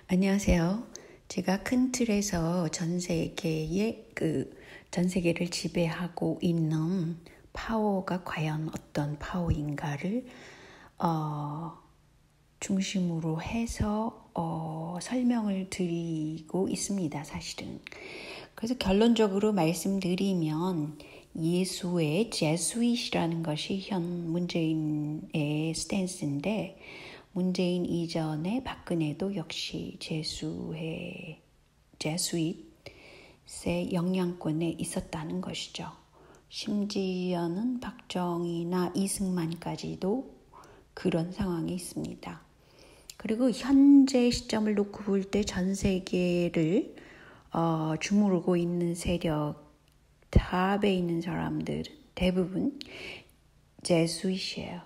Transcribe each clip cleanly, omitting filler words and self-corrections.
안녕하세요. 제가 큰 틀에서 전 세계를 지배하고 있는 파워가 과연 어떤 파워인가를 중심으로 해서 설명을 드리고 있습니다. 사실은. 그래서 결론적으로 말씀드리면 예수의 제수잇이라는 것이 현 문재인의 스탠스인데, 문재인 이전에 박근혜도 역시 제수잇의 영향권에 있었다는 것이죠. 심지어는 박정희나 이승만까지도 그런 상황이 있습니다. 그리고 현재 시점을 놓고 볼 때 전 세계를 주무르고 있는 세력, 탑에 있는 사람들은 대부분 제수잇이에요.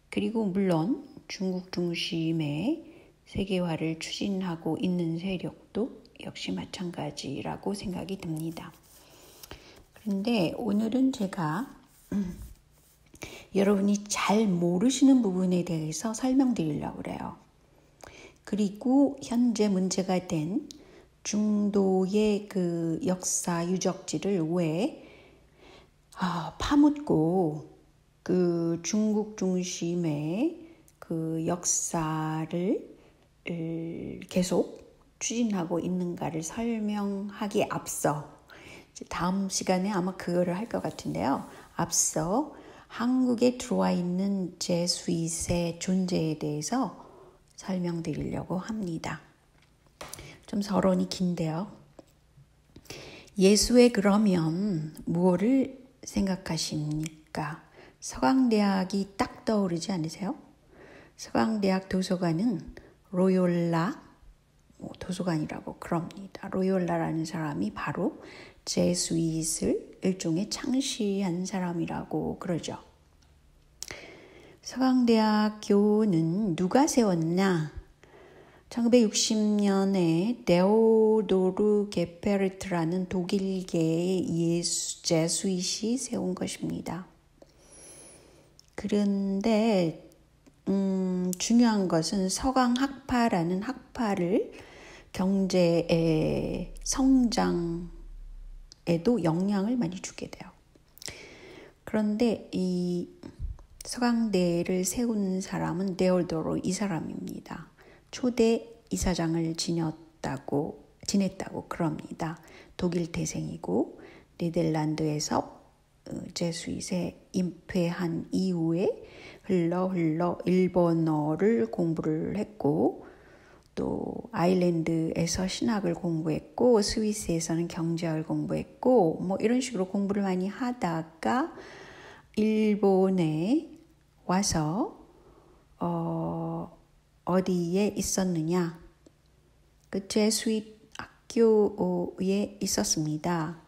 그리고 물론 중국 중심의 세계화를 추진하고 있는 세력도 역시 마찬가지라고 생각이 듭니다. 그런데 오늘은 제가 여러분이 잘 모르시는 부분에 대해서 설명드리려고 그래요. 그리고 현재 문제가 된 중도의 그 역사 유적지를 왜 파묻고 그 중국 중심의 그 역사를 계속 추진하고 있는가를 설명하기에 앞서, 다음 시간에 아마 그거를 할 것 같은데요. 앞서 한국에 들어와 있는 제수잇의 존재에 대해서 설명드리려고 합니다. 좀 서론이 긴데요. 예수에 그러면 무엇을 생각하십니까? 서강대학이 딱 떠오르지 않으세요? 서강대학 도서관은 로욜라 도서관이라고 그럽니다. 로욜라라는 사람이 바로 제수잇을 일종의 창시한 사람이라고 그러죠. 서강대학교는 누가 세웠나? 1960년에 데오도르 게페르트라는 독일계의 제수잇이 세운 것입니다. 그런데 중요한 것은 서강학파라는 학파를 경제의 성장에도 영향을 많이 주게 돼요. 그런데 이 서강대를 세운 사람은 데오도르 이 사람입니다. 초대 이사장을 지냈다고 그럽니다. 독일 태생이고 네덜란드에서 제수잇에 임패한 이후에 흘러 일본어를 공부를 했고, 또 아일랜드에서 신학을 공부했고, 스위스에서는 경제학을 공부했고, 뭐 이런 식으로 공부를 많이 하다가 일본에 와서 어디에 있었느냐? 그 제수잇 학교에 있었습니다.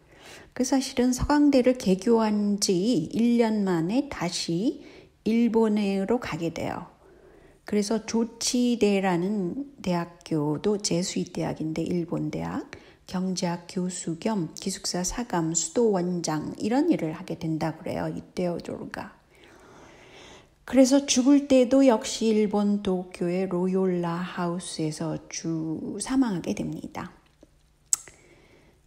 그 사실은 서강대를 개교한 지 1년 만에 다시 일본으로 가게 돼요. 그래서 조치대라는 대학교도 제수잇 대학인데, 일본 대학, 경제학 교수 겸 기숙사 사감 수도원장 이런 일을 하게 된다고 그래요. 이 데오도르가. 그래서 죽을 때도 역시 일본 도쿄의 로욜라 하우스에서 사망하게 됩니다.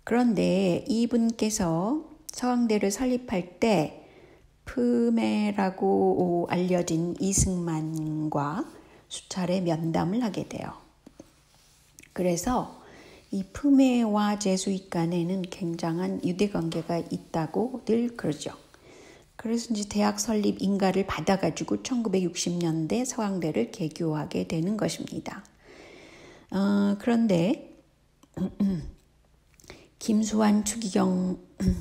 그런데 이분께서 서강대를 설립할 때 푸메라고 알려진 이승만과 수차례 면담을 하게 돼요. 그래서 이 푸메와 제수잇 간에는 굉장한 유대관계가 있다고 늘 그러죠. 그래서 이제 대학 설립 인가를 받아가지고 1960년대 서강대를 개교하게 되는 것입니다. 그런데 김수환 추기경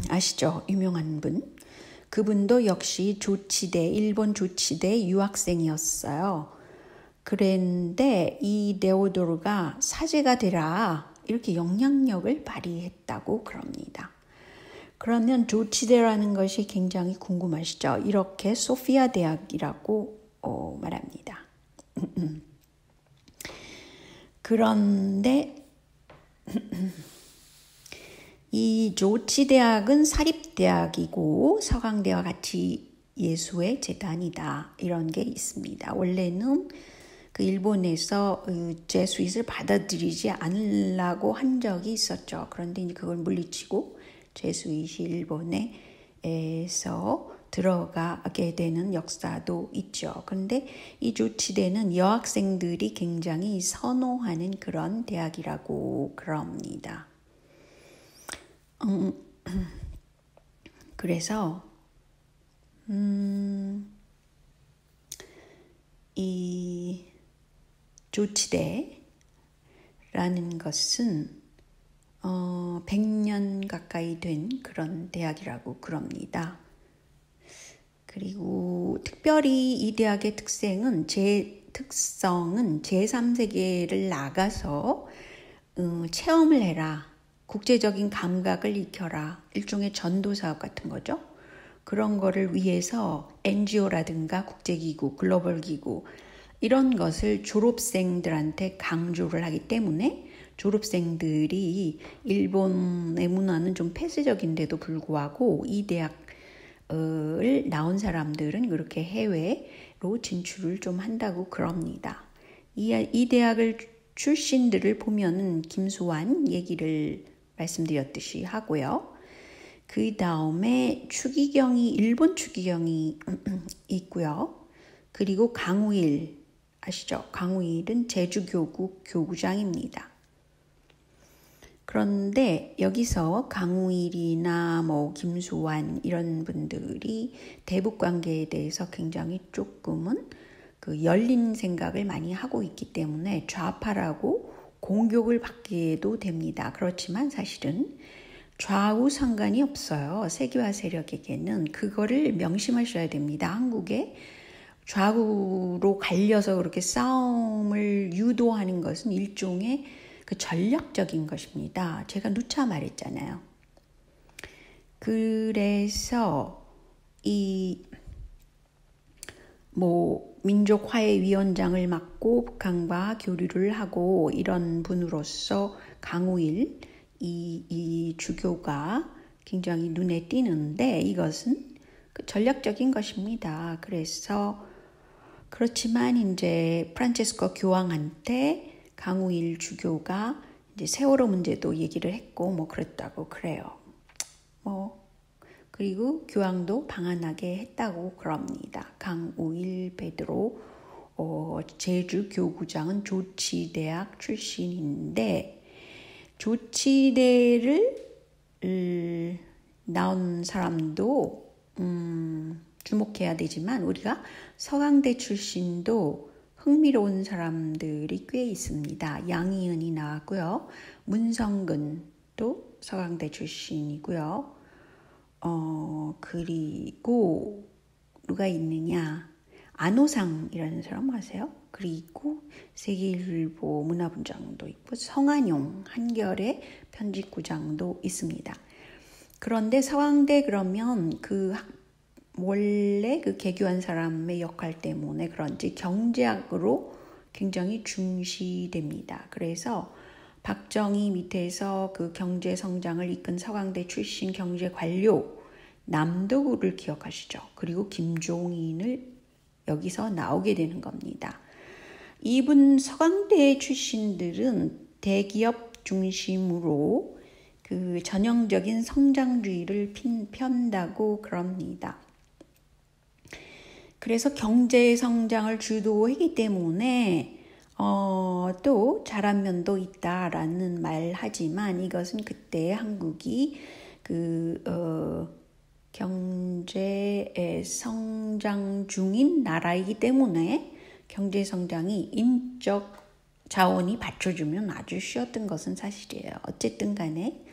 아시죠? 유명한 분. 그분도 역시 일본 조치대 유학생이었어요. 그런데 이 데오도르가 사제가 되라 이렇게 영향력을 발휘했다고 그럽니다. 그러면 조치대라는 것이 굉장히 궁금하시죠? 이렇게 소피아 대학이라고 말합니다. 그런데 이 조치대학은 사립대학이고 서강대와 같이 예수의 재단이다 이런 게 있습니다. 원래는 그 일본에서 제수잇을 받아들이지 않으려고 한 적이 있었죠. 그런데 이제 그걸 물리치고 제수잇이 일본에서 들어가게 되는 역사도 있죠. 그런데 이 조치대는 여학생들이 굉장히 선호하는 그런 대학이라고 그럽니다. 그래서 이 조치대라는 것은 100년 가까이 된 그런 대학이라고 그럽니다. 그리고 특별히 이 대학의 특성은 제3세계를 나가서 체험을 해라. 국제적인 감각을 익혀라. 일종의 전도사업 같은 거죠. 그런 거를 위해서 NGO라든가 국제기구, 글로벌기구 이런 것을 졸업생들한테 강조를 하기 때문에 졸업생들이 일본의 문화는 좀 폐쇄적인데도 불구하고 이 대학을 나온 사람들은 그렇게 해외로 진출을 좀 한다고 그럽니다. 이 대학을 출신들을 보면은 김수환 얘기를 말씀드렸듯이 하고요. 그 다음에 일본 추기경이 있고요. 그리고 강우일 아시죠? 강우일은 제주교구 교구장입니다. 그런데 여기서 강우일이나 김수환 이런 분들이 대북 관계에 대해서 굉장히 조금은 그 열린 생각을 많이 하고 있기 때문에 좌파라고 공격을 받기도 됩니다. 그렇지만 사실은 좌우 상관이 없어요. 세계화 세력에게는 그거를 명심하셔야 됩니다. 한국에 좌우로 갈려서 그렇게 싸움을 유도하는 것은 일종의 그 전략적인 것입니다. 제가 누차 말했잖아요. 그래서 민족화해위원장을 맡고 북한과 교류를 하고 이런 분으로서 강우일 이 주교가 굉장히 눈에 띄는데 이것은 그 전략적인 것입니다. 그렇지만 이제 프란체스코 교황한테 강우일 주교가 이제 세월호 문제도 얘기를 했고 그랬다고 그래요. 그리고 교황도 방한하게 했다고 그럽니다. 강우일 베드로 제주 교구장은 조치대학 출신인데 조치대를 나온 사람도 주목해야 되지만 우리가 서강대 출신도 흥미로운 사람들이 꽤 있습니다. 양희은이 나왔고요. 문성근도 서강대 출신이고요. 그리고 누가 있느냐? 안호상이라는 사람 아세요? 그리고 세계일보 문화분장도 있고 성한용 한결의 편집구장도 있습니다. 그런데 서강대 그러면 원래 그 개교한 사람의 역할 때문에 그런지 경제학으로 굉장히 중시됩니다. 그래서 박정희 밑에서 그 경제 성장을 이끈 서강대 출신 경제 관료 남도구를 기억하시죠? 그리고 김종인을 여기서 나오게 되는 겁니다. 이분 서강대 출신들은 대기업 중심으로 그 전형적인 성장주의를 편다고 그럽니다. 그래서 경제 성장을 주도하기 때문에 또 잘한 면도 있다라는 말 하지만 이것은 그때 한국이 경제 성장 중인 나라이기 때문에 경제 성장이 인적 자원이 받쳐주면 아주 쉬웠던 것은 사실이에요. 어쨌든 간에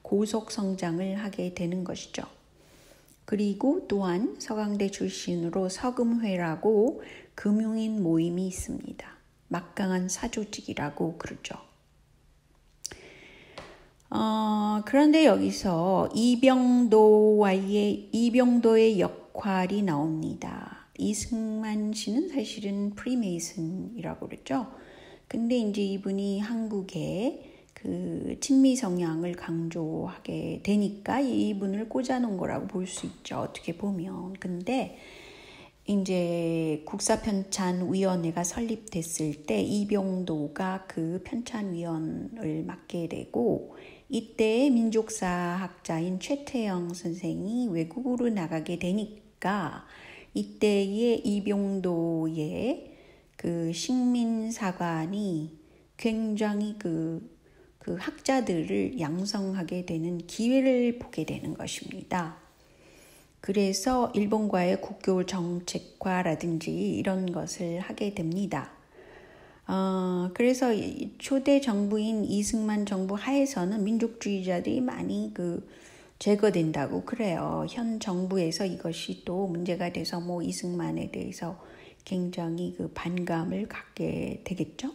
고속 성장을 하게 되는 것이죠. 그리고 또한 서강대 출신으로 서금회라고 금융인 모임이 있습니다. 막강한 사조직이라고 그러죠. 그런데 여기서 이병도의 역할이 나옵니다. 이승만 씨는 사실은 프리메이슨이라고 그랬죠. 근데 이제 이분이 한국의 그 친미 성향을 강조하게 되니까 이분을 꽂아놓은 거라고 볼 수 있죠. 어떻게 보면. 근데 이제 국사편찬위원회가 설립됐을 때 이병도가 그 편찬위원을 맡게 되고 이때 민족사학자인 최태영 선생이 외국으로 나가게 되니까 이때의 이병도의 그 식민사관이 굉장히 그 학자들을 양성하게 되는 기회를 보게 되는 것입니다. 그래서 일본과의 국교 정책화라든지 이런 것을 하게 됩니다. 그래서 초대 정부인 이승만 정부 하에서는 민족주의자들이 많이 제거된다고 그래요. 현 정부에서 이것이 또 문제가 돼서 이승만에 대해서 굉장히 반감을 갖게 되겠죠.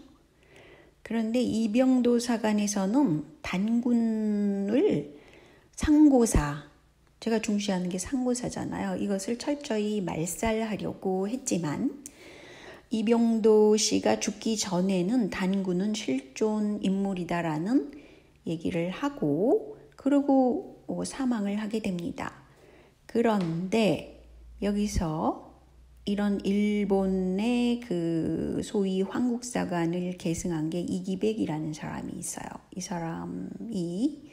그런데 이병도 사관에서는 단군을 상고사, 제가 중시하는 게 상고사잖아요. 이것을 철저히 말살하려고 했지만 이병도 씨가 죽기 전에는 단군은 실존 인물이다라는 얘기를 하고 그리고 사망을 하게 됩니다. 그런데 여기서 이런 일본의 소위 황국사관을 계승한 게 이기백이라는 사람이 있어요. 이 사람이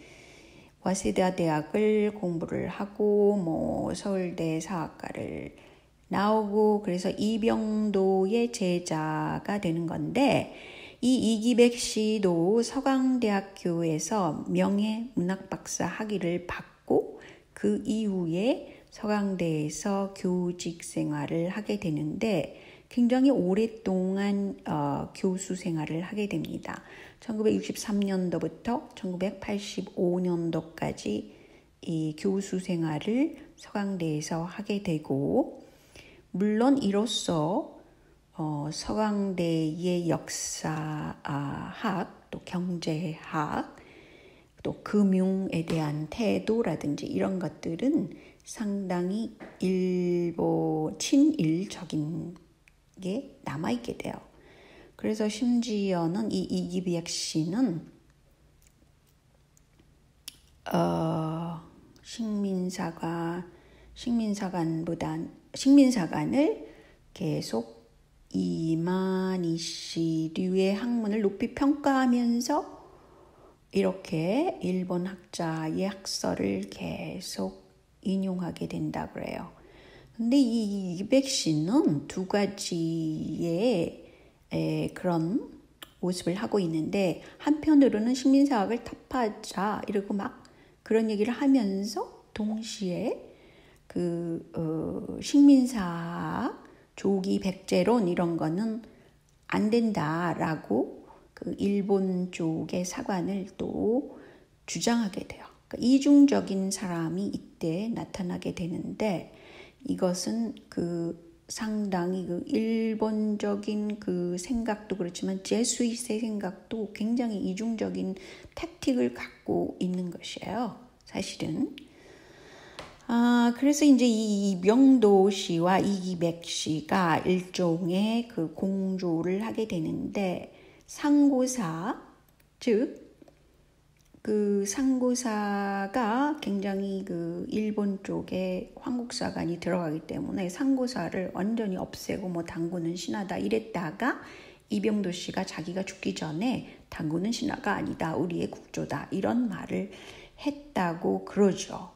와세다 대학을 공부를 하고 서울대 사학과를 나오고 그래서 이병도의 제자가 되는 건데 이 이기백 씨도 서강대학교에서 명예문학박사 학위를 받고 그 이후에 서강대에서 교직 생활을 하게 되는데 굉장히 오랫동안 교수 생활을 하게 됩니다. 1963년도부터 1985년도까지 이 교수 생활을 서강대에서 하게 되고 물론 이로써 서강대의 역사학, 또 경제학, 또 금융에 대한 태도라든지 이런 것들은 상당히 친일적인 게 남아있게 돼요. 그래서 심지어는 이 이기백 씨는 식민사관을 계속 이만희 씨류의 학문을 높이 평가하면서 이렇게 일본 학자의 학설을 계속 인용하게 된다 그래요. 근데 이 이기백 씨는 두 가지의 그런 모습을 하고 있는데 한편으로는 식민사학을 타파하자 이러고 막 그런 얘기를 하면서 동시에 식민사학 조기 백제론 이런 거는 안 된다라고 일본 쪽의 사관을 또 주장하게 돼요. 그러니까 이중적인 사람이 이때 나타나게 되는데 이것은 상당히 일본적인 생각도 그렇지만 제수잇의 생각도 굉장히 이중적인 택틱을 갖고 있는 것이에요. 사실은. 그래서 이제 이 이병도 씨와 이기백 씨가 일종의 공조를 하게 되는데 상고사, 즉 상고사가 굉장히 일본 쪽에 황국사관이 들어가기 때문에 상고사를 완전히 없애고 단군은 신하다 이랬다가 이병도 씨가 자기가 죽기 전에 단군은 신하가 아니다. 우리의 국조다. 이런 말을 했다고 그러죠.